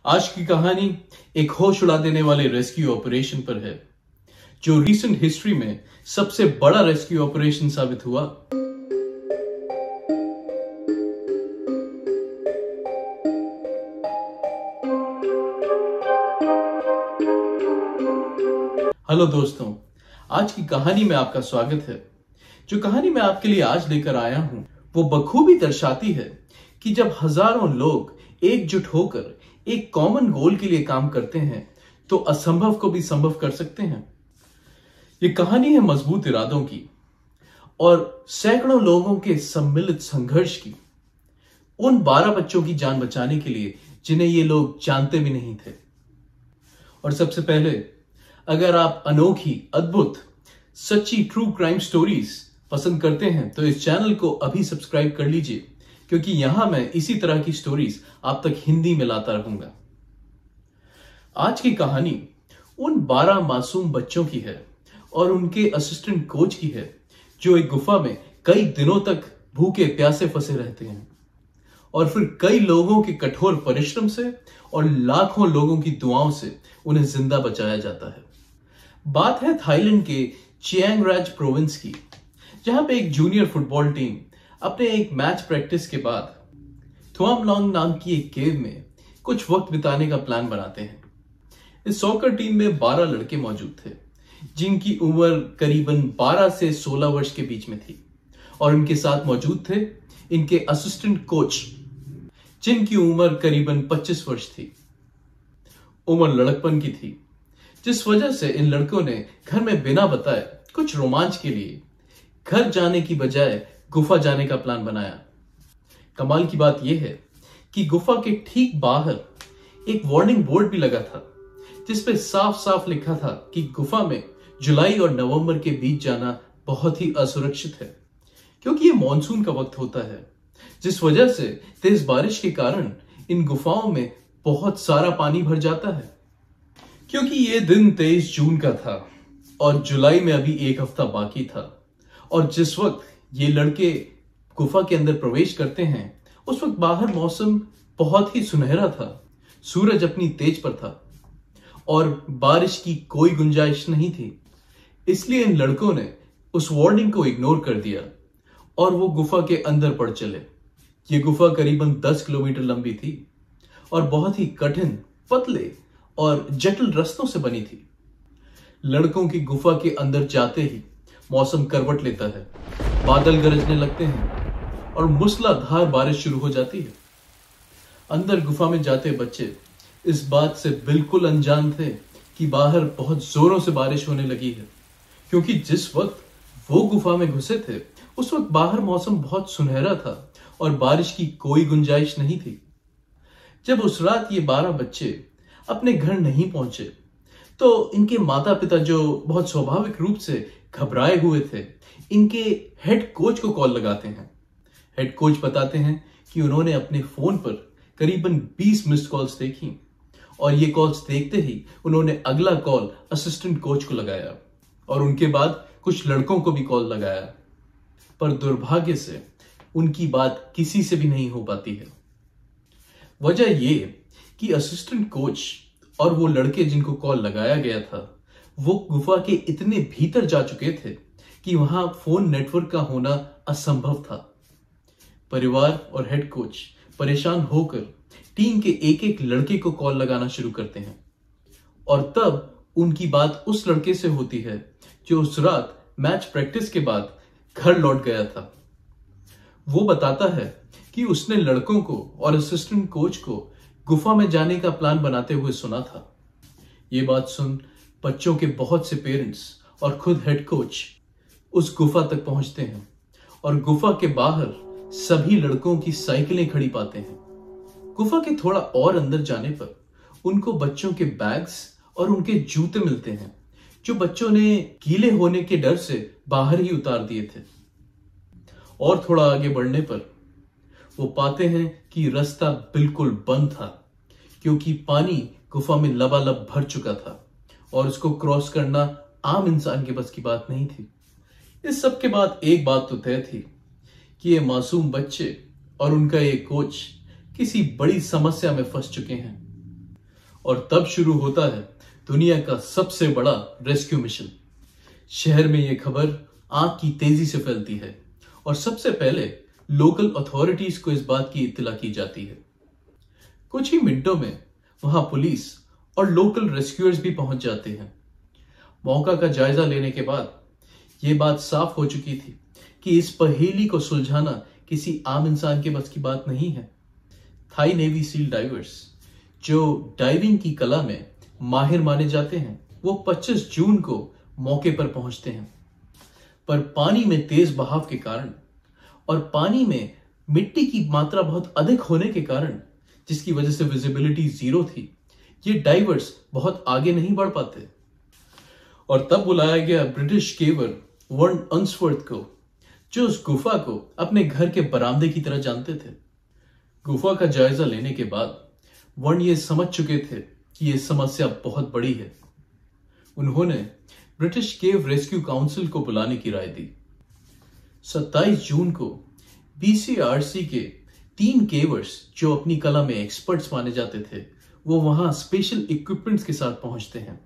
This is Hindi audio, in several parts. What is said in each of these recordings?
आज की कहानी एक होश उड़ा देने वाले रेस्क्यू ऑपरेशन पर है, जो रीसेंट हिस्ट्री में सबसे बड़ा रेस्क्यू ऑपरेशन साबित हुआ। हेलो दोस्तों, आज की कहानी में आपका स्वागत है। जो कहानी मैं आपके लिए आज लेकर आया हूं, वो बखूबी दर्शाती है कि जब हजारों लोग एकजुट होकर एक कॉमन गोल के लिए काम करते हैं तो असंभव को भी संभव कर सकते हैं। ये कहानी है मजबूत इरादों की और सैकड़ों लोगों के सम्मिलित संघर्ष की, उन 12 बच्चों की जान बचाने के लिए जिन्हें ये लोग जानते भी नहीं थे। और सबसे पहले, अगर आप अनोखी, अद्भुत, सच्ची ट्रू क्राइम स्टोरीज पसंद करते हैं तो इस चैनल को अभी सब्सक्राइब कर लीजिए, क्योंकि यहां मैं इसी तरह की स्टोरीज आप तक हिंदी में लाता रहूंगा। आज की कहानी उन 12 मासूम बच्चों की है और उनके असिस्टेंट कोच की है, जो एक गुफा में कई दिनों तक भूखे प्यासे फंसे रहते हैं और फिर कई लोगों के कठोर परिश्रम से और लाखों लोगों की दुआओं से उन्हें जिंदा बचाया जाता है। बात है थाईलैंड के चियांग राज प्रोविंस की, जहां पे एक जूनियर फुटबॉल टीम अपने एक मैच प्रैक्टिस के बाद थुआम लॉन्ग नाम की एक केव में कुछ वक्त बिताने का प्लान बनाते हैं। इस सॉकर टीम में 12 लड़के मौजूद थे, जिनकी उम्र करीबन 12 से 16 वर्ष के बीच में थी, और उनके साथ मौजूद थे इनके असिस्टेंट कोच, जिनकी उम्र करीबन 25 वर्ष थी। उम्र लड़कपन की थी, जिस वजह से इन लड़कों ने घर में बिना बताए कुछ रोमांच के लिए घर जाने की बजाय गुफा जाने का प्लान बनाया। कमाल की बात यह है कि गुफा के ठीक बाहर एक वार्निंग बोर्ड भी लगा था, जिसपे साफ साफ लिखा था कि गुफा में जुलाई और नवंबर के बीच जाना बहुत ही असुरक्षित है, क्योंकि ये मॉनसून का वक्त होता है, जिस वजह से तेज बारिश के कारण इन गुफाओं में बहुत सारा पानी भर जाता है। क्योंकि ये दिन 23 जून का था और जुलाई में अभी एक हफ्ता बाकी था, और जिस वक्त ये लड़के गुफा के अंदर प्रवेश करते हैं उस वक्त बाहर मौसम बहुत ही सुनहरा था, सूरज अपनी तेज पर था और बारिश की कोई गुंजाइश नहीं थी। इसलिए इन लड़कों ने उस वार्निंग को इग्नोर कर दिया और वो गुफा के अंदर बढ़ चले। ये गुफा करीबन 10 किलोमीटर लंबी थी और बहुत ही कठिन, पतले और जटिल रास्तों से बनी थी। लड़कों की गुफा के अंदर जाते ही मौसम करवट लेता है, बादल गरजने लगते हैं और मूसलाधार बारिश शुरू हो जाती है। अंदर गुफा में जाते बच्चे इस बात से बिल्कुल अनजान थे कि बाहर बहुत जोरों से बारिश होने लगी है, क्योंकि जिस वक्त वो गुफा में घुसे थे उस वक्त बाहर मौसम बहुत सुनहरा था और बारिश की कोई गुंजाइश नहीं थी। जब उस रात ये 12 बच्चे अपने घर नहीं पहुंचे तो इनके माता पिता, जो बहुत स्वाभाविक रूप से घबराए हुए थे, इनके हेड कोच को कॉल लगाते हैं। हेड कोच बताते हैं कि उन्होंने अपने फोन पर करीबन 20 मिस्ड कॉल्स देखी और ये कॉल्स देखते ही उन्होंने अगला कॉल असिस्टेंट कोच को लगाया और उनके बाद कुछ लड़कों को भी कॉल लगाया, पर दुर्भाग्य से उनकी बात किसी से भी नहीं हो पाती है। वजह ये कि असिस्टेंट कोच और वो लड़के जिनको कॉल लगाया गया था, वो गुफा के इतने भीतर जा चुके थे कि वहां फोन नेटवर्क का होना असंभव था। परिवार और हेड कोच परेशान होकर टीम के एक एक लड़के को कॉल लगाना शुरू करते हैं और तब उनकी बात उस लड़के से होती है जो उस रात मैच प्रैक्टिस के बाद घर लौट गया था। वो बताता है कि उसने लड़कों को और असिस्टेंट कोच को गुफा में जाने का प्लान बनाते हुए सुना था। ये बात सुन बच्चों के बहुत से पेरेंट्स और खुद हेड कोच उस गुफा तक पहुंचते हैं और गुफा के बाहर सभी लड़कों की साइकिलें खड़ी पाते हैं। गुफा के थोड़ा और अंदर जाने पर उनको बच्चों के बैग्स और उनके जूते मिलते हैं, जो बच्चों ने गीले होने के डर से बाहर ही उतार दिए थे। और थोड़ा आगे बढ़ने पर वो पाते हैं कि रास्ता बिल्कुल बंद था, क्योंकि पानी गुफा में लबालब भर चुका था और उसको क्रॉस करना आम इंसान के बस की बात नहीं थी। इस सब के बाद एक बात तो तय थी कि ये मासूम बच्चे और उनका ये कोच किसी बड़ी समस्या में फंस चुके हैं। और तब शुरू होता है दुनिया का सबसे बड़ा रेस्क्यू मिशन। शहर में यह खबर आग की तेजी से फैलती है और सबसे पहले लोकल अथॉरिटीज को इस बात की इत्तला की जाती है। कुछ ही मिनटों में वहां पुलिस और लोकल रेस्क्यूअर्स भी पहुंच जाते हैं। मौका का जायजा लेने के बाद यह बात साफ हो चुकी थी कि इस पहेली को सुलझाना किसी आम इंसान के बस की बात नहीं है। थाई नेवी सील डाइवर्स, जो डाइविंग की कला में माहिर माने जाते हैं, वो 25 जून को मौके पर पहुंचते हैं, पर पानी में तेज बहाव के कारण और पानी में मिट्टी की मात्रा बहुत अधिक होने के कारण, जिसकी वजह से विजिबिलिटी 0 थी, ये डाइवर्स बहुत आगे नहीं बढ़ पाते। और तब बुलाया गया ब्रिटिश केवर वर्न अंसवर्थ को, जो उस गुफा को अपने घर के बरामदे की तरह जानते थे। गुफा का जायजा लेने के बाद वर्न ये समझ चुके थे कि यह समस्या बहुत बड़ी है। उन्होंने ब्रिटिश केव रेस्क्यू काउंसिल को बुलाने की राय दी। 27 जून को BCRC के 3 केवर्स, जो अपनी कला में एक्सपर्ट्स माने जाते थे, वो वहां स्पेशल इक्विपमेंट्स के साथ पहुंचते हैं।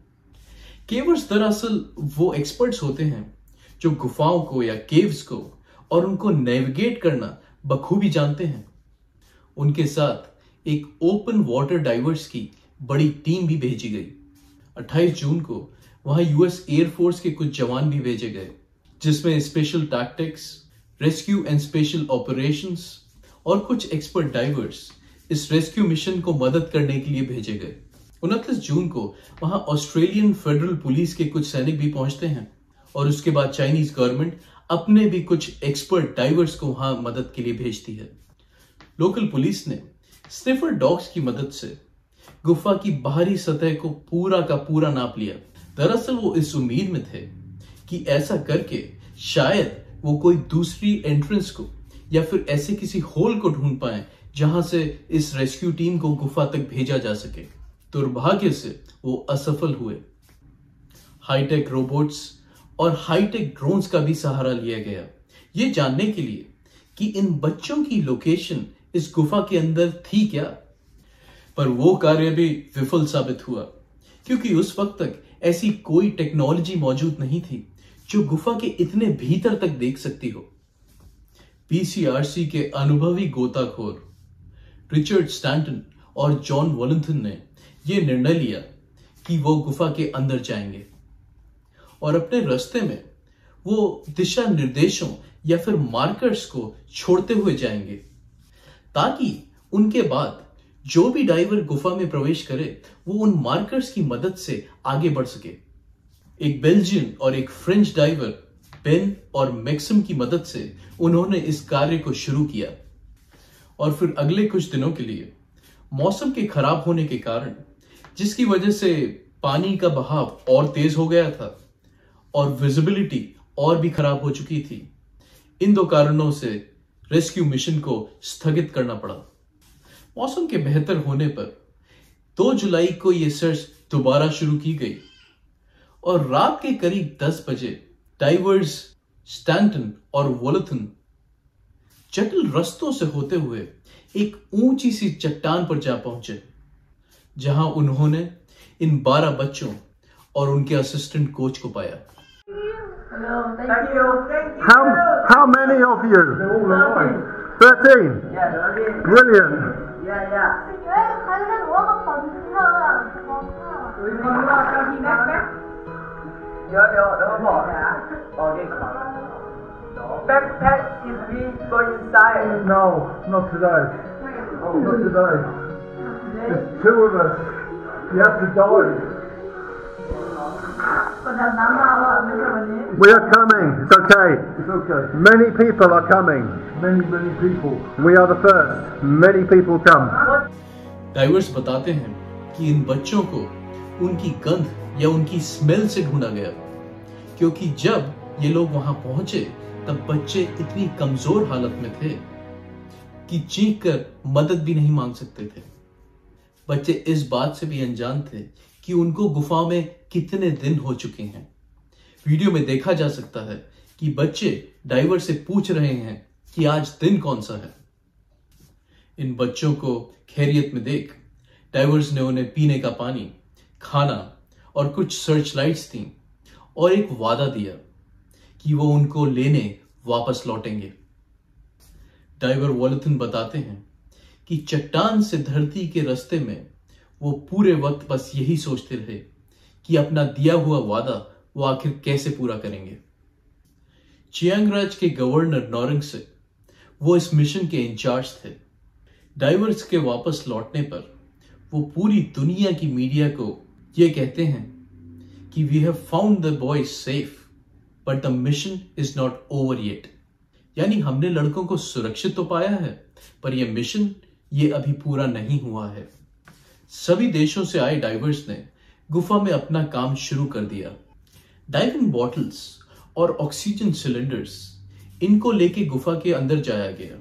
केवर्स दरअसल वो एक्सपर्ट्स होते हैं जो गुफाओं को या केव्स को और उनको नेविगेट करना बखूबी जानते हैं। उनके साथ एक ओपन वाटर डाइवर्स की बड़ी टीम भी भेजी गई। 28 जून को वहां यूएस एयरफोर्स के कुछ जवान भी भेजे गए, जिसमें special tactics, rescue and special operations और कुछ एक्सपर्ट डाइवर्स इस रेस्क्यू मिशन को मदद करने के लिए भेजे गए। 29 जून को वहां ऑस्ट्रेलियन फेडरल पुलिस के कुछ सैनिक भी पहुंचते हैं और उसके बाद चाइनीज गवर्नमेंट अपने भी कुछ एक्सपर्ट डाइवर्स को वहां मदद के लिए भेजती है। लोकल पुलिस ने स्निफर डॉग्स की मदद से गुफा की बाहरी सतह को पूरा का पूरा नाप लिया। दरअसल वो इस उम्मीद में थे कि ऐसा करके शायद वो कोई दूसरी एंट्रेंस को या फिर ऐसे किसी होल को ढूंढ पाए जहां से इस रेस्क्यू टीम को गुफा तक भेजा जा सके। दुर्भाग्य से वो असफल हुए। हाईटेक रोबोट्स और हाईटेक ड्रोन्स का भी सहारा लिया गया, ये जानने के लिए कि इन बच्चों की लोकेशन इस गुफा के अंदर थी क्या। पर वो कार्य भी विफल साबित हुआ, क्योंकि उस वक्त तक ऐसी कोई टेक्नोलॉजी मौजूद नहीं थी जो गुफा के इतने भीतर तक देख सकती हो। BCRC के अनुभवी गोताखोर रिचर्ड स्टैंटन और जॉन वॉलंथन ने यह निर्णय लिया कि वो गुफा के अंदर जाएंगे और अपने रास्ते में वो दिशा निर्देशों या फिर मार्कर्स को छोड़ते हुए जाएंगे, ताकि उनके बाद जो भी डाइवर गुफा में प्रवेश करे वो उन मार्कर्स की मदद से आगे बढ़ सके। एक बेल्जियन और एक फ्रेंच डाइवर बेन और मैक्सिम की मदद से उन्होंने इस कार्य को शुरू किया। और फिर अगले कुछ दिनों के लिए मौसम के खराब होने के कारण, जिसकी वजह से पानी का बहाव और तेज हो गया था और विजिबिलिटी और भी खराब हो चुकी थी, इन 2 कारणों से रेस्क्यू मिशन को स्थगित करना पड़ा। मौसम के बेहतर होने पर 2 जुलाई को यह सर्च दोबारा शुरू की गई और रात के करीब 10 बजे डाइवर्स स्टैंटन और वॉलंथन जटिल रास्तों से होते हुए एक ऊंची सी चट्टान पर जा पहुंचे, जहां उन्होंने इन 12 बच्चों और उनके असिस्टेंट कोच को पाया। Thank you. How many of you? 13. Yeah, 13. Brilliant. Yeah, yeah. Backpack is we go inside. No, not today. Not today. There's 2 of us. You have to dive. We are coming. It's okay. It's okay. Many people are coming. Many people. We are the first. Many people come. Diverse बताते हैं कि इन बच्चों को उनकी गंध या उनकी स्मेल से ढूंढा गया, क्योंकि जब ये लोग वहां पहुंचे तब बच्चे इतनी कमजोर हालत में थे कि चीख कर मदद भी नहीं मांग सकते थे। बच्चे इस बात से भी अनजान थे कि उनको गुफा में कितने दिन हो चुके हैं। वीडियो में देखा जा सकता है कि बच्चे डाइवर से पूछ रहे हैं कि आज दिन कौन सा है। इन बच्चों को खैरियत में देख डाइवर्स ने उन्हें पीने का पानी, खाना और कुछ सर्च लाइट्स दी और एक वादा दिया कि वो उनको लेने वापस लौटेंगे। डाइवर वॉलेथन बताते हैं कि चट्टान से धरती के रास्ते में वो पूरे वक्त बस यही सोचते रहे कि अपना दिया हुआ वादा वो आखिर कैसे पूरा करेंगे। चियांग राज्य के गवर्नर नोरिंग से वो इस मिशन के इंचार्ज थे। डाइवर्स के वापस लौटने पर वो पूरी दुनिया की मीडिया को ये कहते हैं कि we have found the boys safe but the mission is not over yet. यानी हमने लड़कों को सुरक्षित तो पाया है, पर यह मिशन ये अभी पूरा नहीं हुआ है। सभी देशों से आए डाइवर्स ने गुफा में अपना काम शुरू कर दिया। डाइविंग बॉटल्स और ऑक्सीजन सिलेंडर्स इनको लेके गुफा के अंदर जाया गया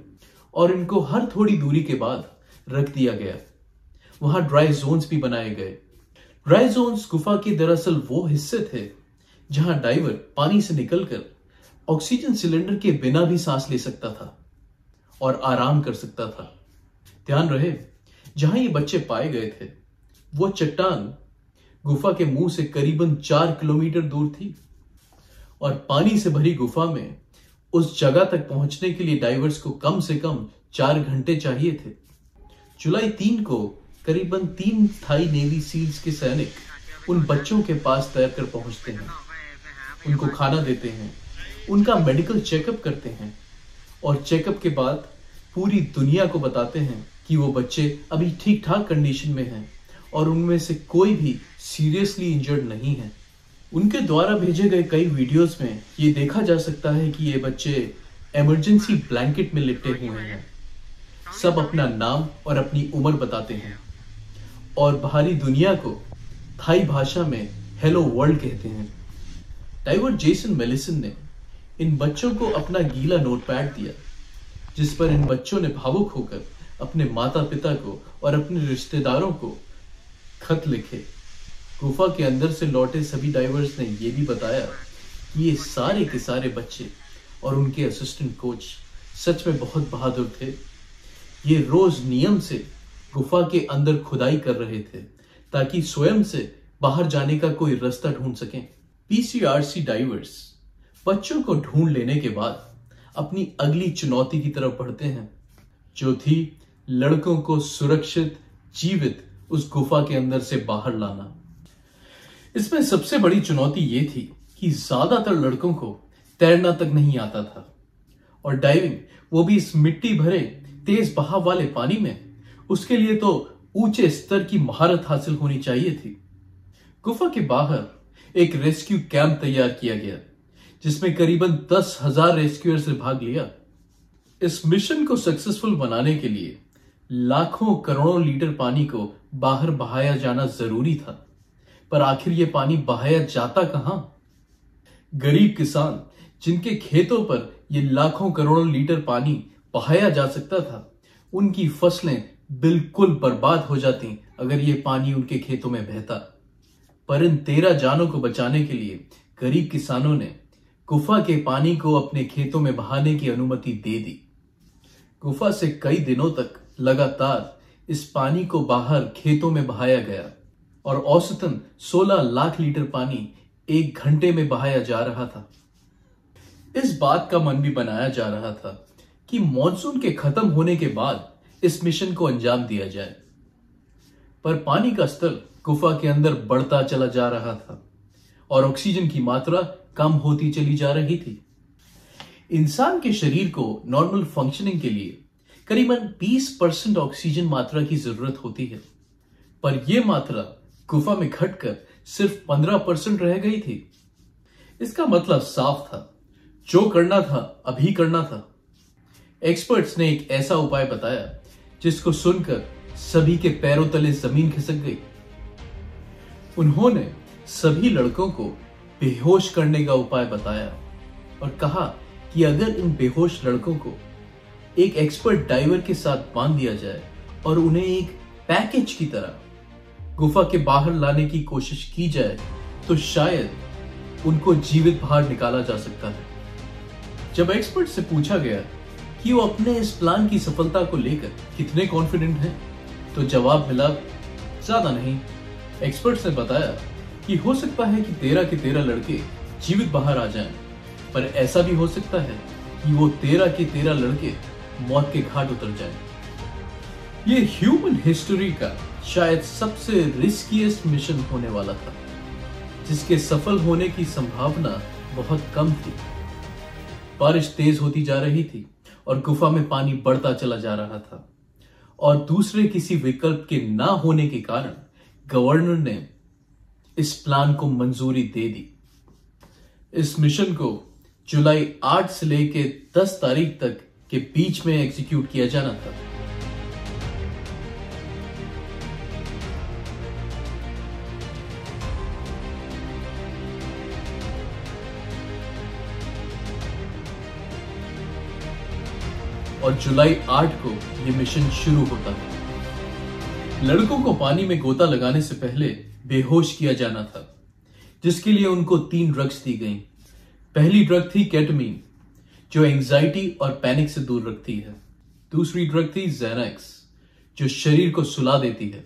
और इनको हर थोड़ी दूरी के बाद रख दिया गया। वहां ड्राई जोन्स भी बनाए गए। ड्राई जोन्स गुफा के दरअसल वो हिस्से थे जहां डाइवर पानी से निकलकर ऑक्सीजन सिलेंडर के बिना भी सांस ले सकता था और आराम कर सकता था। ध्यान रहे, जहां ये बच्चे पाए गए थे वो चट्टान गुफा के मुंह से करीबन 4 किलोमीटर दूर थी और पानी से भरी गुफा में उस जगह तक पहुंचने के लिए डाइवर्स को कम से कम 4 घंटे चाहिए थे। जुलाई 3 को करीबन 3 थाई नेवी सील्स के सैनिक उन बच्चों के पास तैरकर पहुंचते हैं, उनको खाना देते हैं, उनका मेडिकल चेकअप करते हैं और चेकअप के बाद पूरी दुनिया को बताते हैं कि वो बच्चे अभी ठीक ठाक कंडीशन में हैं और उनमें से कोई भी सीरियसली इंजर्ड नहीं है। उनके द्वारा भेजे गए कई वीडियोस में ये देखा जा सकता है कि ये बच्चे इमरजेंसी ब्लैंकेट में लिपटे हुए हैं। सब अपना नाम और अपनी उम्र बताते हैं और बाहरी दुनिया को थाई भाषा में हेलो वर्ल्ड कहते हैं। डाइवर जेसन मेलिसन ने इन बच्चों को अपना गीला नोटपैड दिया जिस पर इन बच्चों ने भावुक होकर अपने माता पिता को और अपने रिश्तेदारों को खत लिखे। गुफा के अंदर से लौटे सभी डाइवर्स ने यह भी बताया कि ये सारे के सारे बच्चे और उनके असिस्टेंट कोच सच में बहुत बहादुर थे। ये रोज नियम से गुफा के अंदर खुदाई कर रहे थे ताकि स्वयं से बाहर जाने का कोई रास्ता ढूंढ सकें। पीसीआरसी डाइवर्स बच्चों को ढूंढ लेने के बाद अपनी अगली चुनौती की तरफ बढ़ते हैं, जो थी लड़कों को सुरक्षित जीवित उस गुफा के अंदर से बाहर लाना। इसमें सबसे बड़ी चुनौती ये थी कि ज्यादातर लड़कों को तैरना तक नहीं आता था और डाइविंग, वो भी इस मिट्टी भरे तेज बहाव वाले पानी में, उसके लिए तो ऊंचे स्तर की महारत हासिल होनी चाहिए थी। गुफा के बाहर एक रेस्क्यू कैंप तैयार किया गया जिसमें करीबन 10,000 रेस्क्यूअर्स ने भाग लिया। इस मिशन को सक्सेसफुल बनाने के लिए लाखों करोड़ों लीटर पानी को बाहर बहाया जाना जरूरी था, पर आखिर ये पानी बहाया जाता कहां? गरीब किसान जिनके खेतों पर ये लाखों करोड़ों लीटर पानी बहाया जा सकता था, उनकी फसलें बिल्कुल बर्बाद हो जाती अगर ये पानी उनके खेतों में बहता। पर इन 13 जानों को बचाने के लिए गरीब किसानों ने गुफा के पानी को अपने खेतों में बहाने की अनुमति दे दी। गुफा से कई दिनों तक लगातार इस पानी को बाहर खेतों में बहाया गया और औसतन 16 लाख लीटर पानी 1 घंटे में बहाया जा रहा था। इस बात का मन भी बनाया जा रहा था कि मॉनसून के खत्म होने के बाद इस मिशन को अंजाम दिया जाए, पर पानी का स्तर गुफा के अंदर बढ़ता चला जा रहा था और ऑक्सीजन की मात्रा कम होती चली जा रही थी। इंसान के शरीर को नॉर्मल फंक्शनिंग के लिए करीबन 20% ऑक्सीजन मात्रा की जरूरत होती है, पर यह मात्रा गुफा में घटकर सिर्फ 15% रह गई थी। इसका मतलब साफ था, जो करना था अभी करना था। एक्सपर्ट्स ने एक ऐसा उपाय बताया जिसको सुनकर सभी के पैरों तले जमीन खिसक गई। उन्होंने सभी लड़कों को बेहोश करने का उपाय बताया और कहा कि अगर इन बेहोश लड़कों को एक एक्सपर्ट डाइवर के साथ बांध दिया जाए और उन्हें एक पैकेज की तरह गुफा के बाहर लाने की कोशिश की जाए तो शायद उनको जीवित बाहर निकाला जा सकता है। जब एक्सपर्ट से पूछा गया कि वो अपने इस प्लान की सफलता को लेकर कितने कॉन्फिडेंट हैं, तो जवाब मिला ज्यादा नहीं। एक्सपर्ट्स ने बताया कि हो सकता है कि 13 के 13 लड़के जीवित बाहर आ जाएं, पर ऐसा भी हो सकता है कि वो 13 के 13 लड़के मौत के घाट उतर जाएं। ये ह्यूमन हिस्ट्री का शायद सबसे रिस्कीएस्ट मिशन होने वाला था, जिसके सफल होने की संभावना बहुत कम थी। बारिश तेज होती जा रही थी और गुफा में पानी बढ़ता चला जा रहा था, और दूसरे किसी विकल्प के ना होने के कारण गवर्नर ने इस प्लान को मंजूरी दे दी। इस मिशन को जुलाई 8 से लेकर 10 तारीख तक के बीच में एग्जीक्यूट किया जाना था। और जुलाई 8 को यह मिशन शुरू होता है। लड़कों को पानी में गोता लगाने से पहले बेहोश किया जाना था, जिसके लिए उनको 3 ड्रग्स दी गईं। पहली ड्रग थी केटामीन, जो एंजाइटी और पैनिक से दूर रखती है। दूसरी ड्रग थी ज़ैनाक्स, जो शरीर को सुला देती है।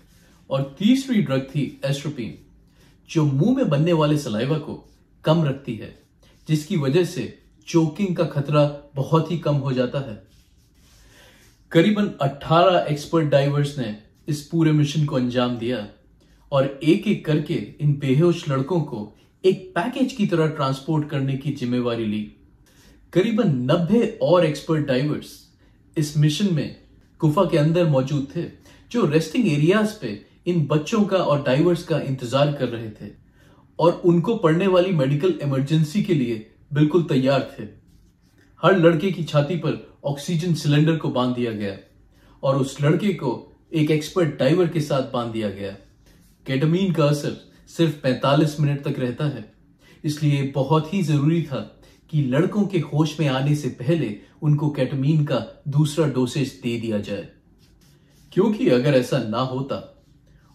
और तीसरी ड्रग थी एस्ट्रोपिन, जो मुंह में बनने वाले सलाइवा को कम रखती है, जिसकी वजह से चोकिंग का खतरा बहुत ही कम हो जाता है। करीबन 18 एक्सपर्ट डाइवर्स ने इस पूरे मिशन को अंजाम दिया और एक एक करके इन बेहोश लड़कों को एक पैकेज की तरह ट्रांसपोर्ट करने की जिम्मेवारी ली। करीबन 90 और एक्सपर्ट डाइवर्स इस मिशन में गुफा के अंदर मौजूद थे, जो रेस्टिंग एरियाज पे इन बच्चों का और डाइवर्स का इंतजार कर रहे थे और उनको पड़ने वाली मेडिकल इमरजेंसी के लिए बिल्कुल तैयार थे। हर लड़के की छाती पर ऑक्सीजन सिलेंडर को बांध दिया गया और उस लड़के को एक एक्सपर्ट डाइवर के साथ बांध दिया गया। केटामीन का असर सिर्फ 45 मिनट तक रहता है, इसलिए बहुत ही जरूरी था कि लड़कों के होश में आने से पहले उनको केटामीन का दूसरा डोसेज दे दिया जाए, क्योंकि अगर ऐसा ना होता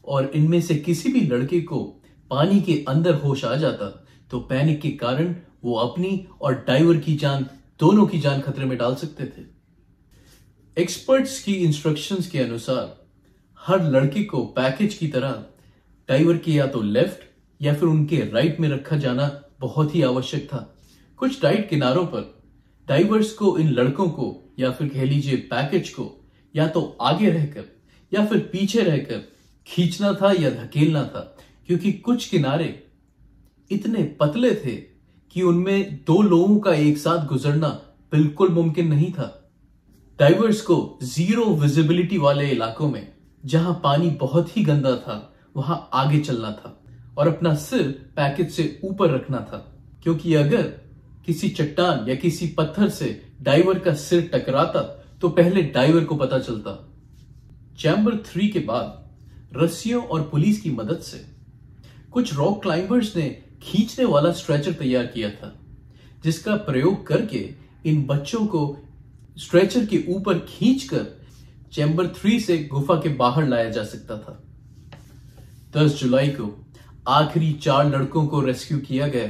और इनमें से किसी भी लड़के को पानी के अंदर होश आ जाता तो पैनिक के कारण वो अपनी और डाइवर की जान, दोनों की जान खतरे में डाल सकते थे। एक्सपर्ट्स की इंस्ट्रक्शंस के अनुसार हर लड़के को पैकेज की तरह डाइवर के या तो लेफ्ट या फिर उनके राइट में रखा जाना बहुत ही आवश्यक था। कुछ टाइट किनारों पर डाइवर्स को इन लड़कों को या फिर कह लीजिए पैकेज को या तो आगे रहकर या फिर पीछे रहकर खींचना था या धकेलना था, क्योंकि कुछ किनारे इतने पतले थे कि उनमें 2 लोगों का एक साथ गुजरना बिल्कुल मुमकिन नहीं था। डाइवर्स को 0 विजिबिलिटी वाले इलाकों में, जहां पानी बहुत ही गंदा था, वहां आगे चलना था और अपना सिर पैकेज से ऊपर रखना था, क्योंकि अगर किसी चट्टान या किसी पत्थर से डाइवर का सिर टकराता तो पहले डाइवर को पता चलता। चैम्बर 3 के बाद रस्सियों और पुलिस की मदद से कुछ रॉक क्लाइंबर्स ने खींचने वाला स्ट्रेचर तैयार किया था, जिसका प्रयोग करके इन बच्चों को स्ट्रेचर के ऊपर खींचकर चैम्बर 3 से गुफा के बाहर लाया जा सकता था। 10 जुलाई को आखिरी 4 लड़कों को रेस्क्यू किया गया।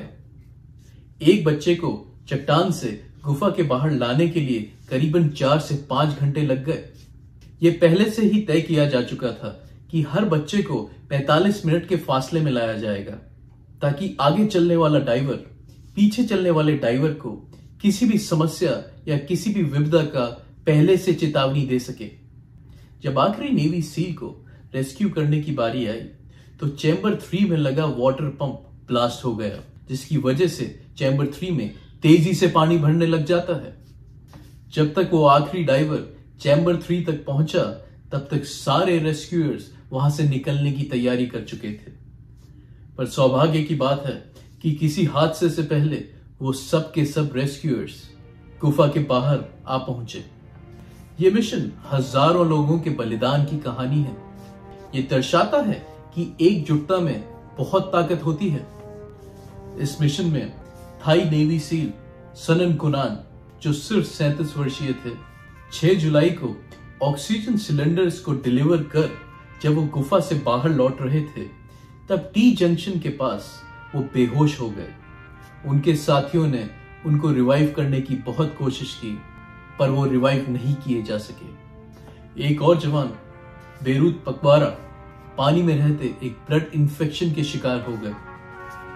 एक बच्चे को चट्टान से गुफा के बाहर लाने के लिए करीबन 4 से 5 घंटे लग गए। यह पहले से ही तय किया जा चुका था कि हर बच्चे को 45 मिनट के फासले में लाया जाएगा, ताकि आगे चलने वाला डाइवर पीछे चलने वाले डाइवर को किसी भी समस्या या किसी भी विपदा का पहले से चेतावनी दे सके। जब आखिरी नेवी सील को रेस्क्यू करने की बारी आई तो चैम्बर 3 में लगा वाटर पंप ब्लास्ट हो गया, जिसकी वजह से चैम्बर 3 में तेजी से पानी भरने लग जाता है। जब तक वो आखिरी डाइवर चैम्बर 3 तक पहुंचा, तब तक सारे रेस्क्यूअर्स वहां से निकलने की तैयारी कर चुके थे। पर सौभाग्य की बात है कि किसी हादसे से पहले वो सब के सब रेस्क्यूअर्स गुफा के बाहर आ पहुंचे। ये मिशन हजारों लोगों के बलिदान की कहानी है। ये दर्शाता है कि एकजुटता में बहुत ताकत होती है। इस मिशन में थाई नेवी सील सनन कुनान, जो सिर्फ 37 वर्षीय थे, 6 जुलाई को ऑक्सीजन सिलेंडर्स को डिलीवर कर जब वो गुफा से बाहर लौट रहे थे, तब टी जंक्शन के पास वो बेहोश हो गए। उनके साथियों ने उनको रिवाइव करने की बहुत कोशिश की, पर वो रिवाइव नहीं किए जा सके। एक और जवान बेरूत पकवारा पानी में रहते एक ब्लड इन्फेक्शन के शिकार हो गए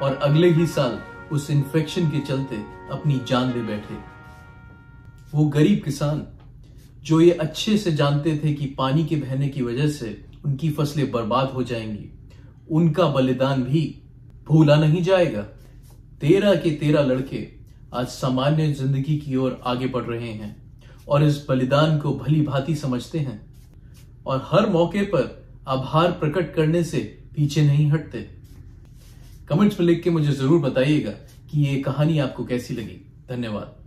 और अगले ही साल उस इन्फेक्शन के चलते अपनी जान दे बैठे। वो गरीब किसान जो ये अच्छे से जानते थे कि पानी के बहने की वजह से उनकी फसलें बर्बाद हो जाएंगी, उनका बलिदान भी भूला नहीं जाएगा। 13 के 13 लड़के आज सामान्य जिंदगी की ओर आगे बढ़ रहे हैं और इस बलिदान को भली भांति समझते हैं और हर मौके पर आभार प्रकट करने से पीछे नहीं हटते। कमेंट्स में लिख के मुझे जरूर बताइएगा कि ये कहानी आपको कैसी लगी। धन्यवाद।